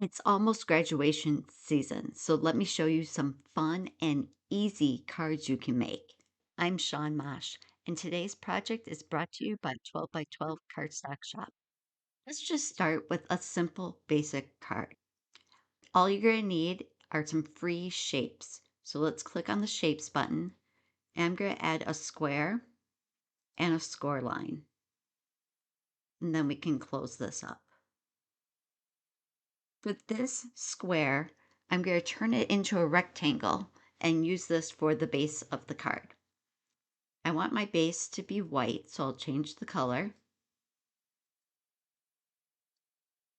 It's almost graduation season, so let me show you some fun and easy cards you can make. I'm Shawn Mosh, and today's project is brought to you by 12 by 12 Cardstock Shop. Let's just start with a simple basic card. All you're going to need are some free shapes. So let's click on the Shapes button, and I'm going to add a square and a score line. And then we can close this up. For this square, I'm going to turn it into a rectangle and use this for the base of the card. I want my base to be white, so I'll change the color.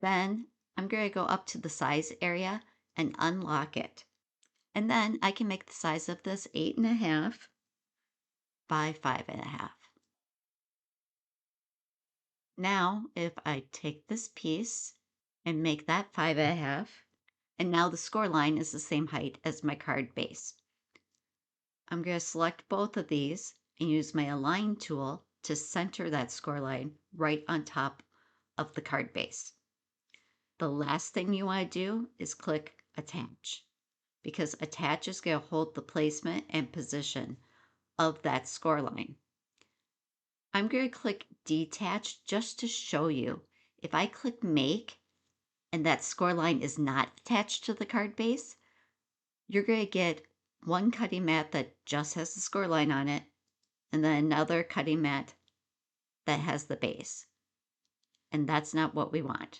Then I'm going to go up to the size area and unlock it. And then I can make the size of this 8.5 by 5.5. Now, if I take this piece and make that 5.5, and now the score line is the same height as my card base. I'm going to select both of these and use my Align tool to center that score line right on top of the card base. The last thing you want to do is click Attach, because Attach is going to hold the placement and position of that score line. I'm going to click Detach just to show you. If I click Make and that score line is not attached to the card base, you're going to get one cutting mat that just has the score line on it, and then another cutting mat that has the base. And that's not what we want.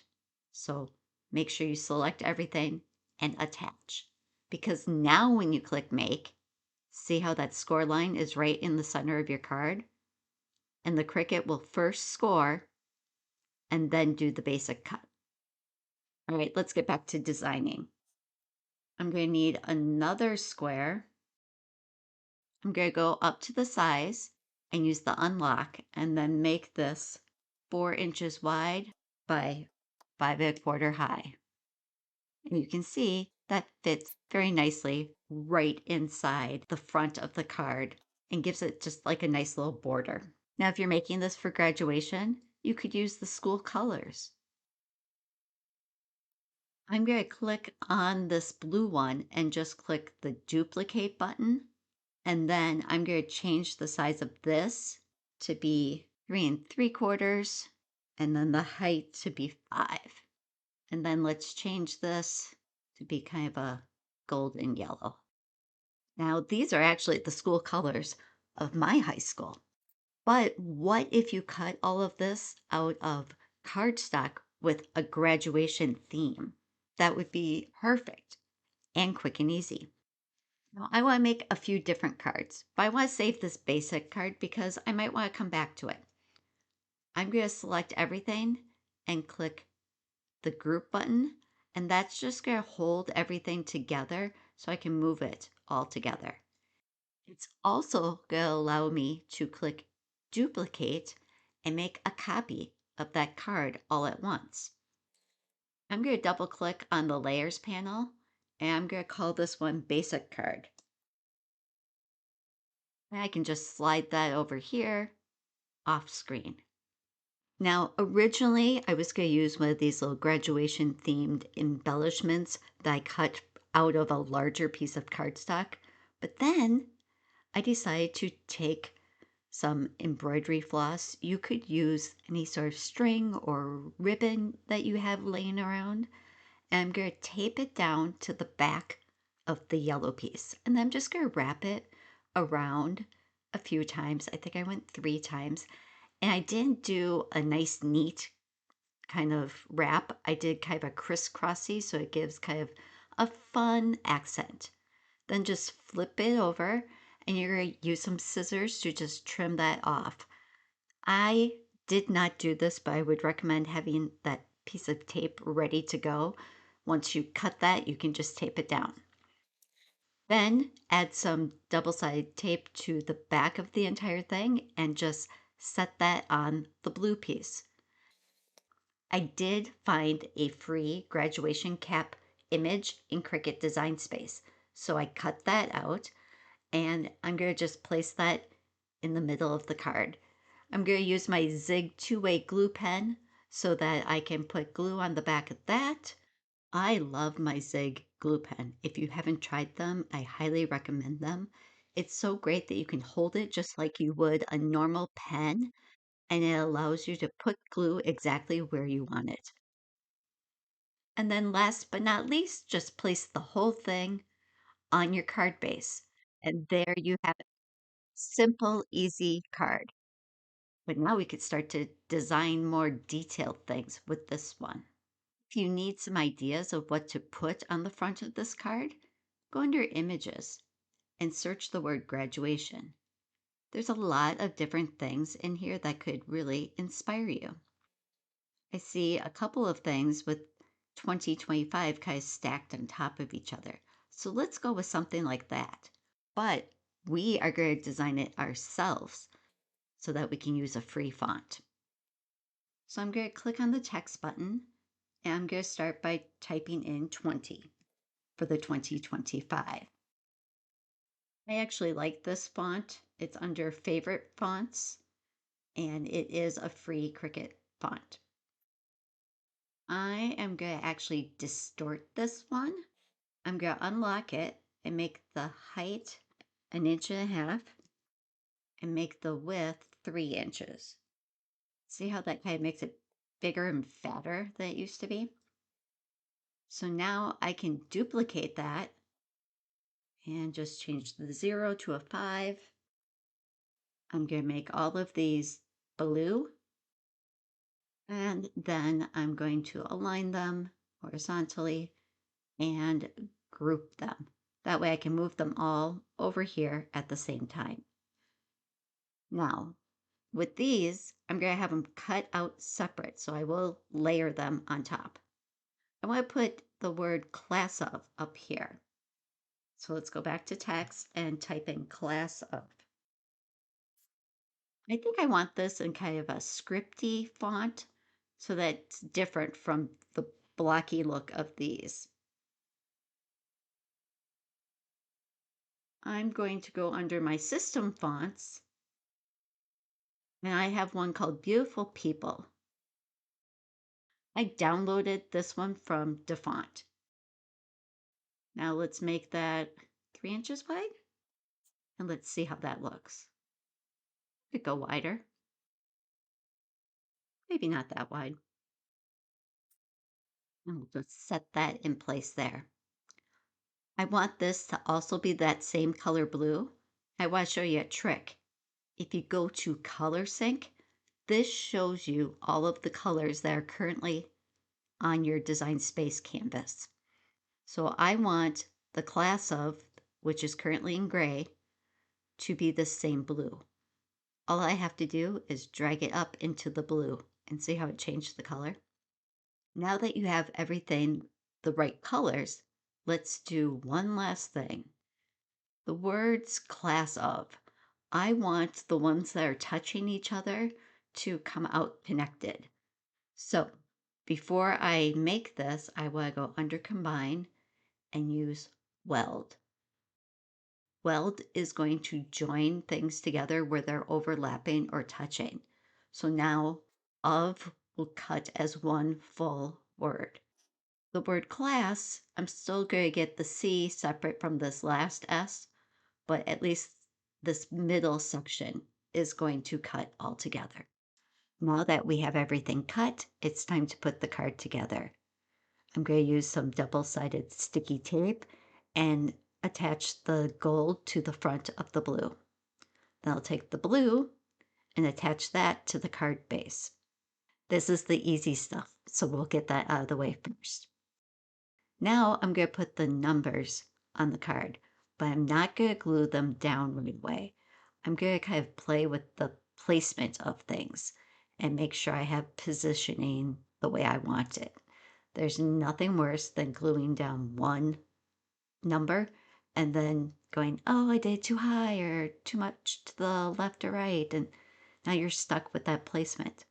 So make sure you select everything and attach. Because now when you click Make, see how that score line is right in the center of your card? And the Cricut will first score and then do the basic cut. All right, let's get back to designing. I'm going to need another square. I'm going to go up to the size and use the unlock and then make this 4 inches wide by 5.25 high. And you can see that fits very nicely right inside the front of the card and gives it just like a nice little border. Now, if you're making this for graduation, you could use the school colors. I'm going to click on this blue one and just click the duplicate button. And then I'm going to change the size of this to be 3 3/4 and then the height to be 5. And then let's change this to be kind of a golden yellow. Now, these are actually the school colors of my high school. But what if you cut all of this out of cardstock with a graduation theme? That would be perfect and quick and easy. Now, I want to make a few different cards, but I want to save this basic card because I might want to come back to it. I'm going to select everything and click the group button, and that's just going to hold everything together so I can move it all together. It's also going to allow me to click duplicate and make a copy of that card all at once. I'm going to double click on the layers panel, and I'm going to call this one basic card. And I can just slide that over here off screen. Now, originally, I was going to use one of these little graduation themed embellishments that I cut out of a larger piece of cardstock. But then I decided to take some embroidery floss. You could use any sort of string or ribbon that you have laying around. And I'm going to tape it down to the back of the yellow piece. And I'm just going to wrap it around a few times. I think I went 3 times. And I didn't do a nice, neat kind of wrap. I did kind of a crisscrossy, so it gives kind of a fun accent. Then just flip it over, and you're going to use some scissors to just trim that off. I did not do this, but I would recommend having that piece of tape ready to go. Once you cut that, you can just tape it down. Then add some double-sided tape to the back of the entire thing and just set that on the blue piece. I did find a free graduation cap image in Cricut Design Space. So I cut that out and I'm going to just place that in the middle of the card. I'm going to use my Zig 2-way glue pen so that I can put glue on the back of that, I love my Zig glue pen. If you haven't tried them, I highly recommend them. It's so great that you can hold it just like you would a normal pen, and it allows you to put glue exactly where you want it. And then last but not least, just place the whole thing on your card base. And there you have it. Simple, easy card. But now we could start to design more detailed things with this one. If you need some ideas of what to put on the front of this card, go under Images and search the word graduation. There's a lot of different things in here that could really inspire you. I see a couple of things with 2025 kind of stacked on top of each other. So let's go with something like that. But we are going to design it ourselves so that we can use a free font. So I'm going to click on the text button and I'm going to start by typing in 20 for the 2025. I actually like this font. It's under favorite fonts and it is a free Cricut font. I am going to actually distort this one. I'm going to unlock it and make the height 1.5 inches and make the width 3 inches. See how that kind of makes it bigger and fatter than it used to be? So now I can duplicate that and just change the 0 to a 5. I'm going to make all of these blue. And then I'm going to align them horizontally and group them. That way I can move them all over here at the same time. Now, with these, I'm going to have them cut out separate, so I will layer them on top. I want to put the word class of up here. So let's go back to text and type in class of. I think I want this in kind of a scripty font so that's different from the blocky look of these. I'm going to go under my system fonts and I have one called Beautiful People. I downloaded this one from DeFont. Now let's make that 3 inches wide and let's see how that looks. Could go wider. Maybe not that wide. And we'll just set that in place there. I want this to also be that same color blue. I want to show you a trick. If you go to Color Sync, this shows you all of the colors that are currently on your Design Space canvas. So I want the class of, which is currently in gray, to be the same blue. All I have to do is drag it up into the blue and see how it changed the color. Now that you have everything the right colors, let's do one last thing. The words class of. I want the ones that are touching each other to come out connected. So before I make this, I want to go under Combine and use Weld. Weld is going to join things together where they're overlapping or touching. So now of will cut as one full word. The word class, I'm still going to get the C separate from this last S, but at least this middle section is going to cut all together. Now that we have everything cut, it's time to put the card together. I'm going to use some double-sided sticky tape and attach the gold to the front of the blue. Then I'll take the blue and attach that to the card base. This is the easy stuff, so we'll get that out of the way first. Now I'm going to put the numbers on the card, but I'm not going to glue them down right away. I'm going to kind of play with the placement of things and make sure I have positioning the way I want it. There's nothing worse than gluing down one number and then going, oh, I did too high or too much to the left or right, and now you're stuck with that placement.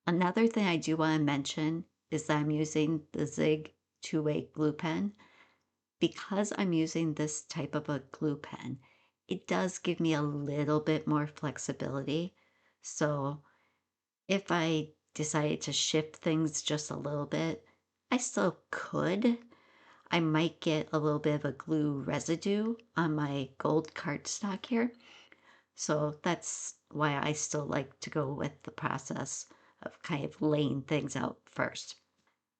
Another thing I do want to mention is that I'm using the Zig two-way glue pen. Because I'm using this type of a glue pen, it does give me a little bit more flexibility. So if I decided to shift things just a little bit, I still could. I might get a little bit of a glue residue on my gold cardstock here. So that's why I still like to go with the process of kind of laying things out first.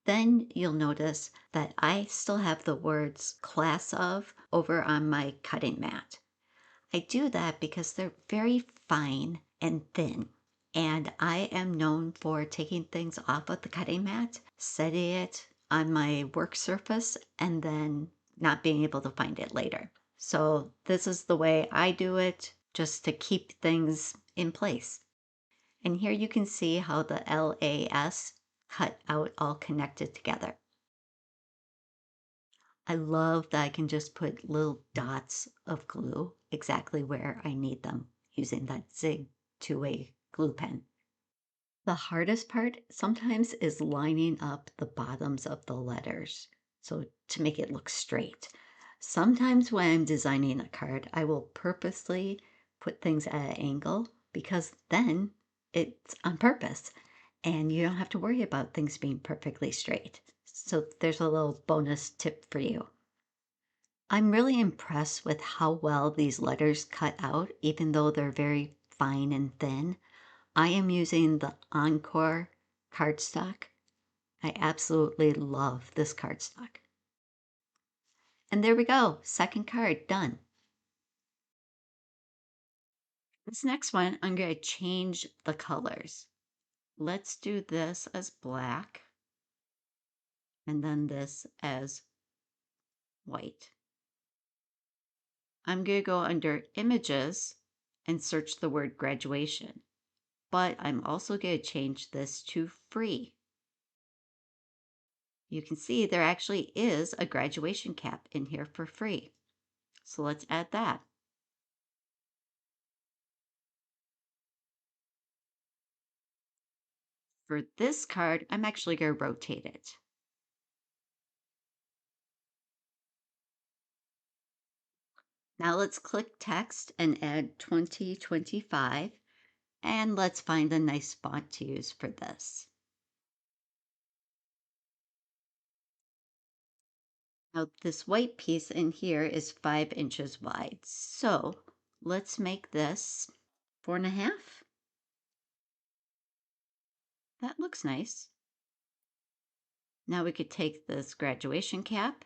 Then you'll notice that I still have the words class of over on my cutting mat. I do that because they're very fine and thin. And I am known for taking things off of the cutting mat, setting it on my work surface, and then not being able to find it later. So this is the way I do it, just to keep things in place. And here you can see how the LAS cut out all connected together. I love that I can just put little dots of glue exactly where I need them using that Zig two-way glue pen. The hardest part sometimes is lining up the bottoms of the letters, so to make it look straight. Sometimes when I'm designing a card, I will purposely put things at an angle because then it's on purpose and you don't have to worry about things being perfectly straight. So there's a little bonus tip for you. I'm really impressed with how well these letters cut out, even though they're very fine and thin. I am using the Encore cardstock. I absolutely love this cardstock. And there we go, second card done. This next one, I'm going to change the colors. Let's do this as black and then this as white. I'm going to go under images and search the word graduation, but I'm also going to change this to free. You can see there actually is a graduation cap in here for free. So let's add that. For this card, I'm actually going to rotate it. Now let's click text and add 2025, and let's find a nice font to use for this. Now this white piece in here is 5 inches wide, so let's make this 4.5. That looks nice. Now we could take this graduation cap,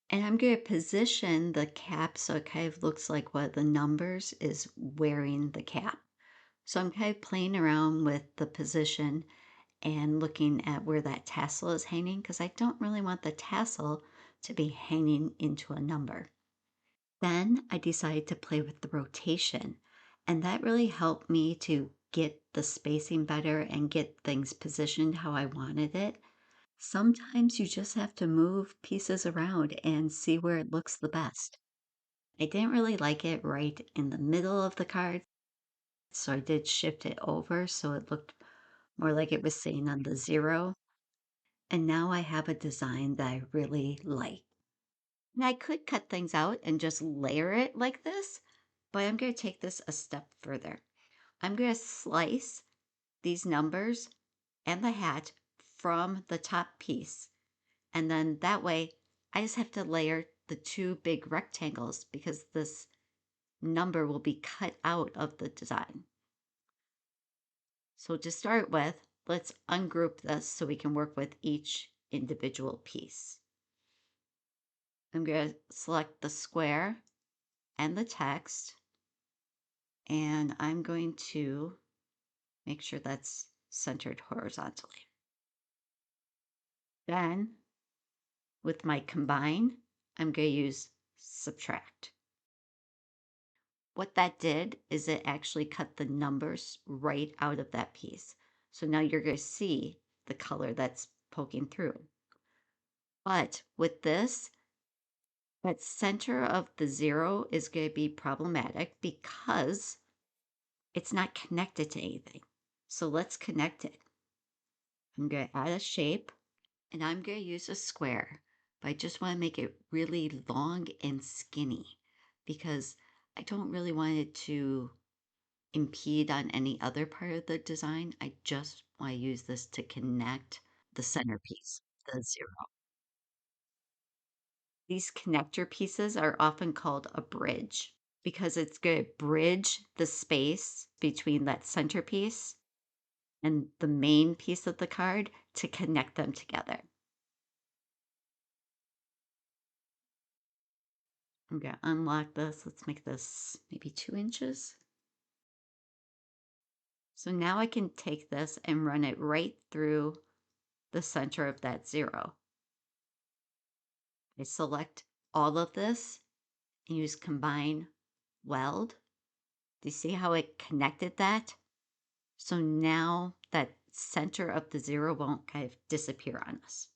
and I'm going to position the cap so it kind of looks like one of the numbers is wearing the cap. So I'm kind of playing around with the position and looking at where that tassel is hanging because I don't really want the tassel to be hanging into a number. Then I decided to play with the rotation, and that really helped me to get the spacing better and get things positioned how I wanted it. Sometimes you just have to move pieces around and see where it looks the best. I didn't really like it right in the middle of the card, so I did shift it over so it looked more like it was sitting on the 0. And now I have a design that I really like. And I could cut things out and just layer it like this, but I'm going to take this a step further. I'm going to slice these numbers and the hat from the top piece. And then that way, I just have to layer the 2 big rectangles because this number will be cut out of the design. So to start with, let's ungroup this so we can work with each individual piece. I'm going to select the square and the text, and I'm going to make sure that's centered horizontally. Then, with my combine, I'm going to use subtract. What that did is it actually cut the numbers right out of that piece. So now you're going to see the color that's poking through. But with this, that center of the 0 is going to be problematic because it's not connected to anything. So let's connect it. I'm going to add a shape, and I'm going to use a square, but I just want to make it really long and skinny because I don't really want it to impede on any other part of the design. I just want to use this to connect the centerpiece. the zero. These connector pieces are often called a bridge because it's going to bridge the space between that centerpiece and the main piece of the card to connect them together. I'm going to unlock this. Let's make this maybe 2 inches. So now I can take this and run it right through the center of that zero. I select all of this and use combine weld. Do you see how it connected that? So now that center of the zero won't kind of disappear on us.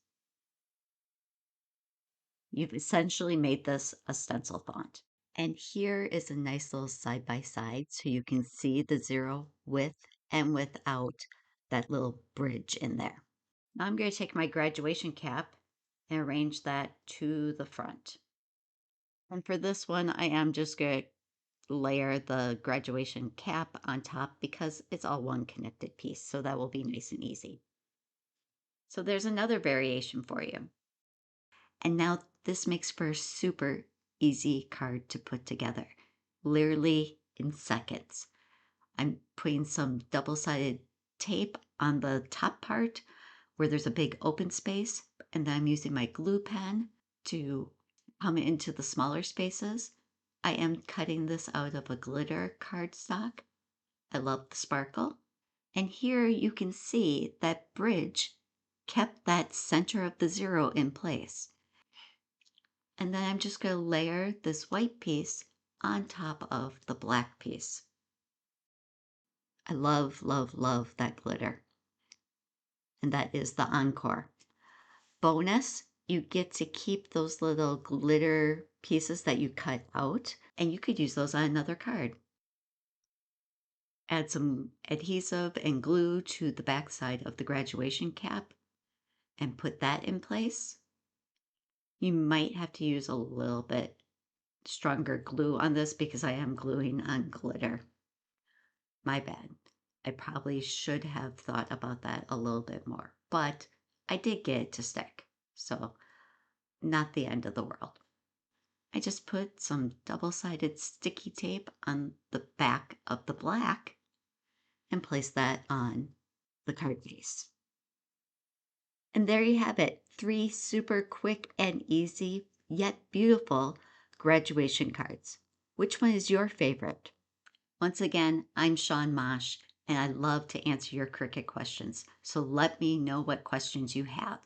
You've essentially made this a stencil font. And here is a nice little side by side so you can see the zero with and without that little bridge in there. Now I'm going to take my graduation cap and arrange that to the front. And for this one, I am just going to layer the graduation cap on top because it's all one connected piece. So that will be nice and easy. So there's another variation for you. And now this makes for a super easy card to put together, literally in seconds. I'm putting some double-sided tape on the top part where there's a big open space, and then I'm using my glue pen to come into the smaller spaces. I am cutting this out of a glitter cardstock. I love the sparkle. And here you can see that bridge kept that center of the zero in place. And then I'm just going to layer this white piece on top of the black piece. I love, love, love that glitter. And that is the encore. Bonus, you get to keep those little glitter pieces that you cut out, and you could use those on another card. Add some adhesive and glue to the back side of the graduation cap and put that in place. You might have to use a little bit stronger glue on this because I am gluing on glitter. My bad. I probably should have thought about that a little bit more, but I did get it to stick, so not the end of the world. I just put some double-sided sticky tape on the back of the black and placed that on the card case. And there you have it, 3 super quick and easy, yet beautiful graduation cards. Which one is your favorite? Once again, I'm Shawn Mosh, and I love to answer your Cricut questions. So let me know what questions you have.